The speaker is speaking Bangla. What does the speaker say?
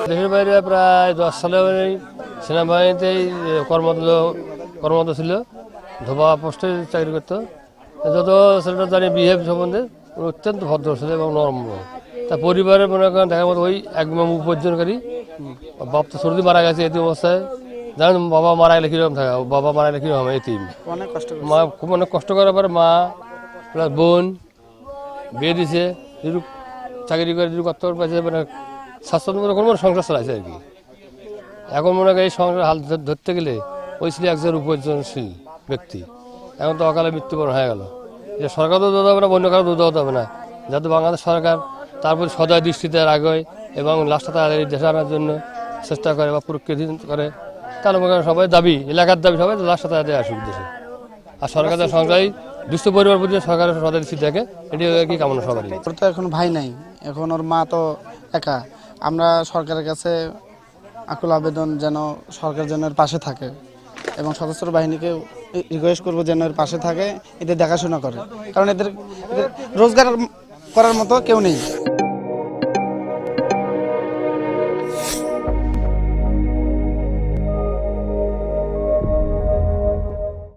দেশের বাইরে প্রায় 10 সালে সেনাবাহিনীতেই কর্মরত ছিল। ধোবা পোস্টে চাকরি করতো। যত ছেলেটা জানি বিহেভ সম্বন্ধে অত্যন্ত ভদ্র ছিল এবং নরম। তা পরিবারের মনে করেন দেখার মতো ওই একদম উপার্জনকারী। বাপ তো সর্দি মারা গেছে এতিম অবস্থায়। জানেন বাবা মারা গেলে কীরকম থাকে, বাবা মারা গেলে কীরকম এতিম, মা খুব অনেক কষ্ট করার পরে মা প্লাস বোন বিয়ে দিছে, যেটুকু চাকরি করে যেটুকু কষ্ট পাইছে মানে স্বাচ্ছন্দ্য কোনো সংসার চালাইছে আর কি। এখন মনে করি এই সংসার হাল ধরতে গেলে ওই ছিল একজন উপার্জনশীল ব্যক্তি, এখন তো অকালে মৃত্যুবরণ হয়ে গেল। যে সরকার তো দোধ হবে না, অন্য কারো দোধ হতে হবে না, যাতে বাংলাদেশ সরকার তারপর সদয় দৃষ্টিতে রাখে এবং লাশটা তাড়াতাড়ি দেশে আনার জন্য চেষ্টা করে বা প্রক্রিয়া করে। তাহলে মনে করেন সবাই দাবি, এলাকার দাবি সবাই লাশটা তাড়াতাড়ি আসুক দেশে। আর সরকারের সংখ্যায় দুস্থ পরিবার প্রতি সরকারের সদয় দৃষ্টি দেখে, এটি কি কামনা সবারই। ওর তো এখন ভাই নাই, এখন ওর মা তো একা। আমরা সরকারের কাছে আকুল আবেদন যেন সরকার যেন এর পাশে থাকে এবং সশস্ত্র বাহিনীকে রিকোয়েস্ট করবো যেন এর পাশে থাকে, এদের দেখাশোনা করে, কারণ এদের রোজগার করার মতো কেউ নেই।